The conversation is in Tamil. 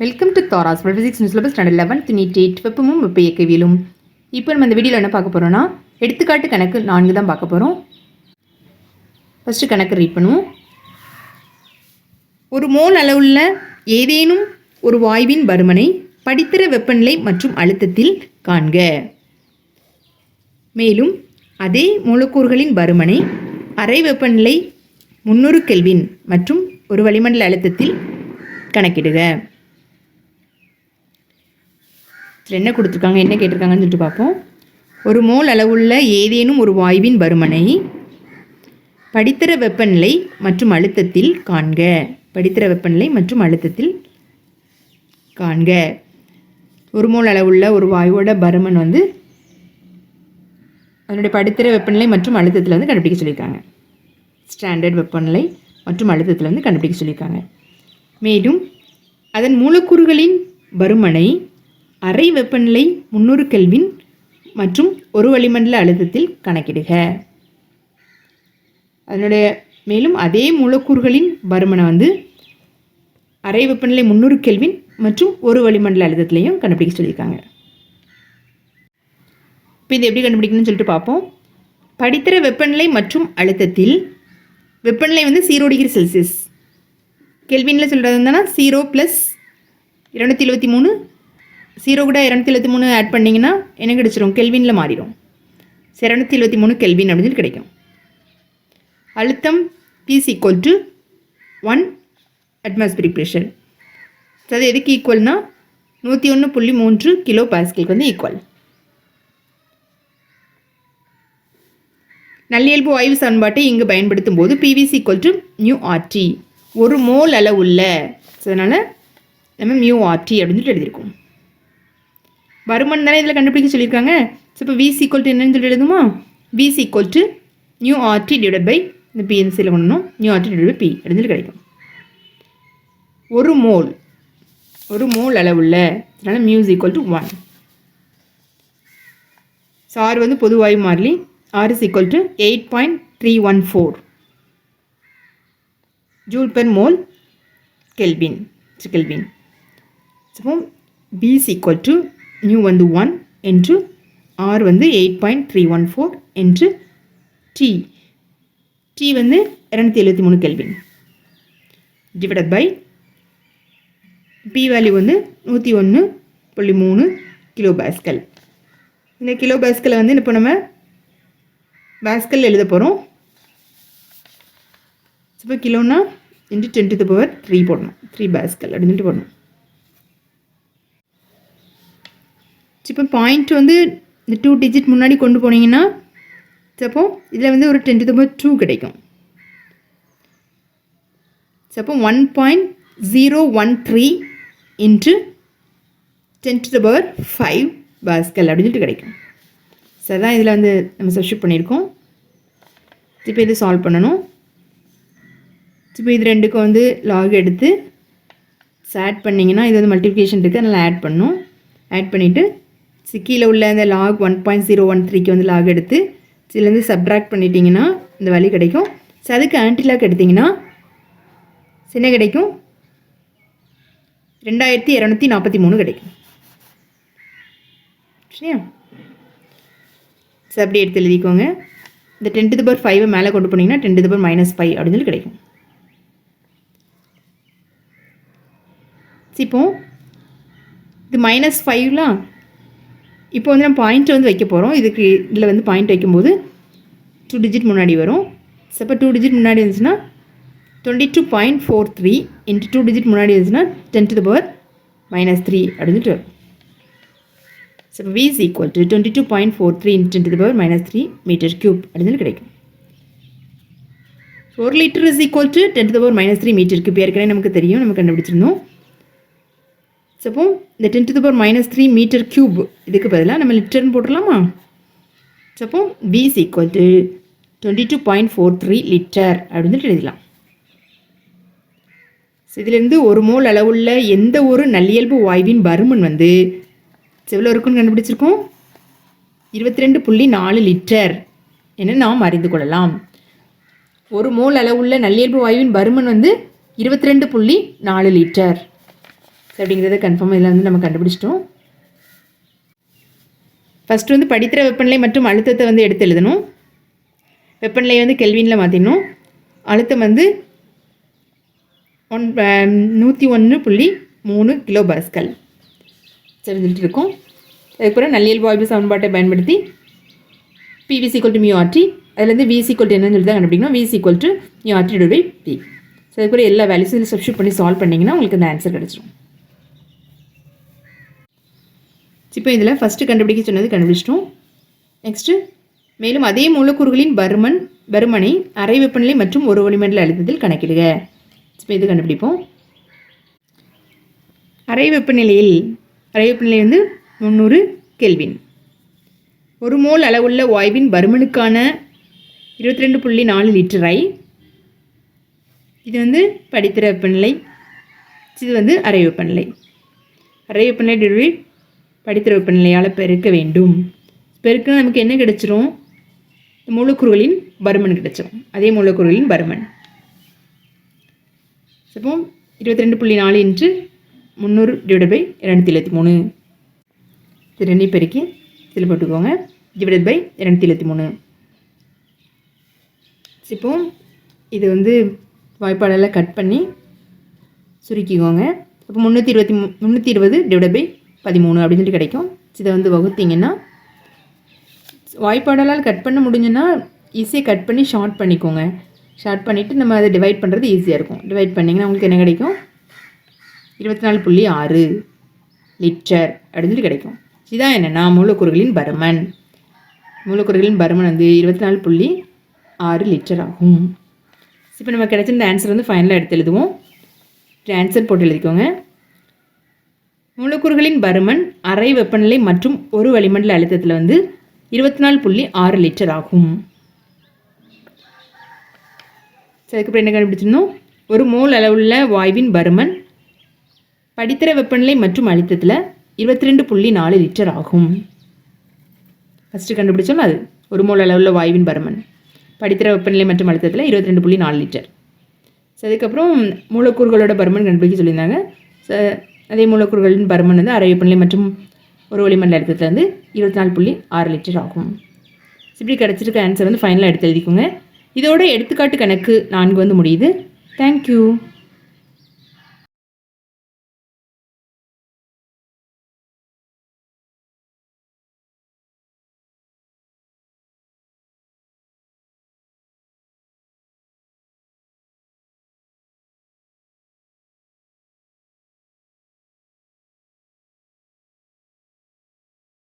Welcome to Thaaraas Physics Syllabus Standard 11th Unit 8 Veppamum Veppa Iyakkaviyalum. இப்போ நம்ம இந்த வீடியோவில் என்ன பார்க்க போகிறோம்னா எடுத்துக்காட்டு கணக்கு 4 தான் பார்க்க போகிறோம். ஃபஸ்ட்டு கணக்கு ரீட் பண்ணுவோம். ஒரு மோல் அளவுள்ள ஏதேனும் ஒரு வாயுவின் பருமனை படித்திற வெப்பநிலை மற்றும் அழுத்தத்தில் காண்க. மேலும் அதே மூலக்கூறுகளின் பருமனை அறை வெப்பநிலை 300 கெல்வின் மற்றும் ஒரு வளிமண்டல அழுத்தத்தில் கணக்கிடுக. என்ன கொடுத்துருக்காங்க, என்ன கேட்டிருக்காங்கன்னு சொல்லிட்டு பார்ப்போம். ஒரு மோல் அளவுள்ள ஏதேனும் ஒரு வாயுவின் பருமனை படித்திற வெப்பநிலை மற்றும் அழுத்தத்தில் காண்க. படித்திற வெப்பநிலை மற்றும் அழுத்தத்தில் காண்க. ஒரு மோல் அளவுள்ள ஒரு வாயுவோட பருமன் வந்து அதனுடைய படித்திற வெப்பநிலை மற்றும் அழுத்தத்தில் வந்து கண்டுபிடிக்க சொல்லியிருக்காங்க. ஸ்டாண்டர்ட் வெப்பநிலை மற்றும் அழுத்தத்தில் வந்து கண்டுபிடிக்க சொல்லியிருக்காங்க. மேலும் அதன் மூலக்கூறுகளின் பருமனை அறை வெப்பநிலை 300 கெல்வின் மற்றும் ஒரு வளிமண்டல அழுத்தத்தில் கணக்கிடுக. அதனுடைய மேலும் அதே மூலக்கூறுகளின் பருமனை வந்து அறை வெப்பநிலை 300 கெல்வின் மற்றும் ஒரு வளிமண்டல அழுத்தத்திலையும் கண்டுபிடிக்க சொல்லியிருக்காங்க. இப்போ இது எப்படி கண்டுபிடிக்கணும்னு சொல்லிட்டு பார்ப்போம். படித்திற வெப்பநிலை மற்றும் அழுத்தத்தில் வெப்பநிலை வந்து 0 டிகிரி செல்சியஸ், கெல்வினில் சொல்கிறது இருந்தால் 0 + 273, 0 கூட 273 ஆட் பண்ணிங்கன்னா என்ன கிடச்சிரும், கெல்வினில் மாறிடும். 273 கெல்வின் அப்படின்னு சொல்லி கிடைக்கும். அழுத்தம் P = 1 அட்மாஸ்பியரிக் ப்ரெஷர். அது எதுக்கு ஈக்குவல்னா 101.3 கிலோ பாஸ்கலுக்கு வந்து ஈக்குவல். நல்லியல்பு வாயு சமன்பாட்டை இங்கு பயன்படுத்தும் போது PV = μRT, ஒரு மோல் அளவுள்ள. அதனால் நம்ம μRT அப்படின்னு சொல்லிட்டு எழுதியிருக்கோம். பருமன் தானே இதில் கண்டுபிடிக்க சொல்லியிருக்காங்க. ஸோ இப்போ V = என்னன்னு சொல்லி எழுதுமா, V = μRT / இந்த PNCயில் பண்ணணும், μRT / P அப்படின்னு கிடைக்கும். ஒரு மோல் அளவுள்ள, அதனால் μ = 1. ஸோ R வந்து பொதுவாயு மாறிலி, R = 8.314 joule per mole kelvin. So B = μ வந்து 1 என்று R வந்து 8.314 என்று T வந்து 273 kelvin divided by P value வந்து 101.3 கிலோ பாஸ்கல். இந்த கிலோ பாஸ்கலை வந்து இப்போ நம்ம பாஸ்கல் எழுத போகிறோம். இப்போ கிலோனா இன்ட்டு 10⁻³ போடணும், 3 பாஸ்கல் அப்படின்ட்டு போடணும். இப்போ பாயிண்ட் வந்து இந்த 2 டிஜிட் முன்னாடி கொண்டு போனீங்கன்னா அப்போ இதில் வந்து ஒரு 10⁻² கிடைக்கும். அப்போ 1.013 × 10⁵ பாஸ்கல் அப்படின்னு சொல்லிட்டு கிடைக்கும். ஸோ அதான் இதில் வந்து நம்ம சப்ஸ்டிட்யூட் பண்ணியிருக்கோம். இப்போ இது சால்வ் பண்ணணும். இப்போ இது ரெண்டுக்கும் வந்து லாக் எடுத்து ஆட் பண்ணிங்கன்னா இது வந்து மல்டிப்ளிகேஷன் இருக்குது, அதனால் ஆட் பண்ணணும். ஆட் பண்ணிவிட்டு கீழே உள்ள அந்த லாக் 1.013க்கு வந்து லாக் எடுத்து இதுலேருந்து சப்ட்ராக்ட் பண்ணிட்டீங்கன்னா இந்த வேல்யூ கிடைக்கும். ஸோ அதுக்கு ஆன்டி லாக் எடுத்திங்கன்னா என்ன கிடைக்கும், 2243 கிடைக்கும். சரியா? ஸோ அப்படி எடுத்து எழுதிக்கோங்க. இந்த 10⁵ மேலே கொண்டு போனீங்கன்னா 10⁻⁻5 அப்படின்னு சொல்லி கிடைக்கும். இப்போ இது -5லாம் இப்போ வந்து நம்ம பாயிண்ட்டை வந்து வைக்க போகிறோம். இதுக்கு இதில் வந்து பாயிண்ட் வைக்கும்போது 2 டிஜிட் முன்னாடி வரும். ஸோ இப்போ 2 டிஜிட் முன்னாடி இருந்துச்சுன்னா 22.43 × 2 டிஜிட் முன்னாடி இருந்துச்சுன்னா 10⁻³ அப்படின்ட்டு வரும். ஸோ இப்போ V = 22.43 × 10⁻³ m³ அப்படின்னு கிடைக்கும். 1 லிட்டர் = 10⁻³ m³. ஏற்கனவே நமக்கு தெரியும், நம்ம கண்டுபிடிச்சிருந்தோம். ஸோ அப்போ இந்த 10⁻³ m³ இதுக்கு பதிலாக நம்ம லிட்டர்னு போட்டுடலாமா. ஸோ அப்போ V = 22.43 லிட்டர் அப்படின்னு எழுதிடலாம். ஸோ இதிலேருந்து ஒரு மோல் அளவுள்ள எந்த ஒரு நல்லியல்பு வாயுவின் பருமன் வந்து எவ்வளோ இருக்குன்னு கண்டுபிடிச்சிருக்கோம், 22.4 லிட்டர் என நாம் அறிந்து கொள்ளலாம். ஒரு மோல் அளவுள்ள நல்லியல்பு வாயுவின் பருமன் வந்து 22.4 லிட்டர். அப்படிங்கிறத கன்ஃபார்மாக இதில் வந்து நம்ம கண்டுபிடிச்சிட்டோம். ஃபஸ்ட்டு வந்து படித்திர வெப்பநிலை மற்றும் அழுத்தத்தை வந்து எடுத்து எழுதணும். வெப்பநிலையை வந்து கெல்வினில் மாற்றிடணும். அழுத்தம் வந்து 101.3 கிலோ பாஸ்கல் தெரிஞ்சுட்டு இருக்கும். அதுக்கப்புறம் நல்லியல் வாய்ப்பு சமன்பாட்டை பயன்படுத்தி PV = μRT, அதுலேருந்து V = என்னன்னு சொல்லி தான் கண்டுபிடிக்கணும். V = μRT/P. ஸோ அதுக்கப்புறம் எல்லா வேல்யூஸும் சப்ஸ்டியூட் பண்ணி சால்வ் பண்ணிங்கன்னா உங்களுக்கு அந்த ஆன்சர் கிடச்சிடும். இப்போ இதில் ஃபஸ்ட்டு கண்டுபிடிக்க சொன்னது கண்டுபிடிச்சிட்டோம். நெக்ஸ்ட்டு மேலும் அதே மூலக்கூறுகளின் பருமனை அறை வெப்பநிலை மற்றும் ஒரு வளிமண்டல அழுத்தத்தில் கணக்கிடுக. இப்போ இது கண்டுபிடிப்போம். அறை வெப்பநிலை வந்து 300 கெல்வின். ஒரு மோல் அளவுள்ள வாயுவின் பருமனுக்கான 22.4 லிட்டர் ஐ. இது வந்து படித்திர வெப்பநிலை, இது வந்து அறை வெப்பநிலை. அறை வெப்பநிலை படித்திர வெப்பநிலையால் பெருக்க வேண்டும். பெருக்க நமக்கு என்ன கிடைச்சிரும்? மூலக்கூறுகளின் பருமன் கிடைச்சிரும். அதே மூலக்கூறுகளின் பருமன். இப்போ 22.4 × 300/223. இது ரெண்டையும் பெருக்கி இதில் போட்டுக்கோங்க. /223. இப்போ இது வந்து வாய்ப்பாடால் கட் பண்ணி சுருக்கிக்கோங்க. இப்போ 320/13 அப்படின்னு சொல்லி கிடைக்கும். இதை வந்து வகுத்திங்கன்னா வாய்ப்பாடால் கட் பண்ண முடிஞ்சுன்னா ஈஸியாக கட் பண்ணி ஷார்ட் பண்ணிக்கோங்க. ஷார்ட் பண்ணிவிட்டு நம்ம அதை டிவைட் பண்ணுறது ஈஸியாக இருக்கும். டிவைட் பண்ணிங்கன்னா உங்களுக்கு என்ன கிடைக்கும்? 24.6 லிட்டர் அப்படின்னு சொல்லி கிடைக்கும். இதுதான் என்னென்னா மூலக்கூறுகளின் பருமன். மூலக்கூறுகளின் பருமன் வந்து 24.6 லிட்டர் ஆகும். இப்போ நம்ம கிடைச்சிருந்த ஆன்சர் வந்து ஃபைனலாக எடுத்து எழுதுவோம். ஆன்சர் போட்டு எழுதிக்கோங்க. மூலக்கூறுகளின் பருமன் அறை வெப்பநிலை மற்றும் ஒரு வளிமண்டல அழுத்தத்தில் வந்து 24.6 லிட்டர் ஆகும். அதுக்கப்புறம் என்ன கண்டுபிடிச்சிருந்தோம்? ஒரு மோல் அளவுள்ள வாயுவின் பருமன் படித்திர வெப்பநிலை மற்றும் அழுத்தத்தில் 22.4 லிட்டர் ஆகும். ஃபஸ்ட்டு கண்டுபிடிச்சோம் அது ஒரு மோல் அளவுள்ள வாயுவின் பருமன் படித்திர வெப்பநிலை மற்றும் அழுத்தத்தில் 22.4 லிட்டர். அதுக்கப்புறம் மூலக்கூறுகளோட பருமன் கண்டுபிடிக்க சொல்லியிருந்தாங்க. அதே மூலக்கூறுகளின் பருமன் வந்து அறை வெப்பநிலை மற்றும் ஒரு வளிமண்டல அழுத்தத்தில் வந்து 24.6 லிட்டர் ஆகும். இப்படி கிடச்சிருக்க ஆன்சர் வந்து ஃபைனலாக எடுத்து எழுதிக்கோங்க. இதோட எடுத்துக்காட்டு கணக்கு 4 வந்து முடியுது. தேங்க்யூ.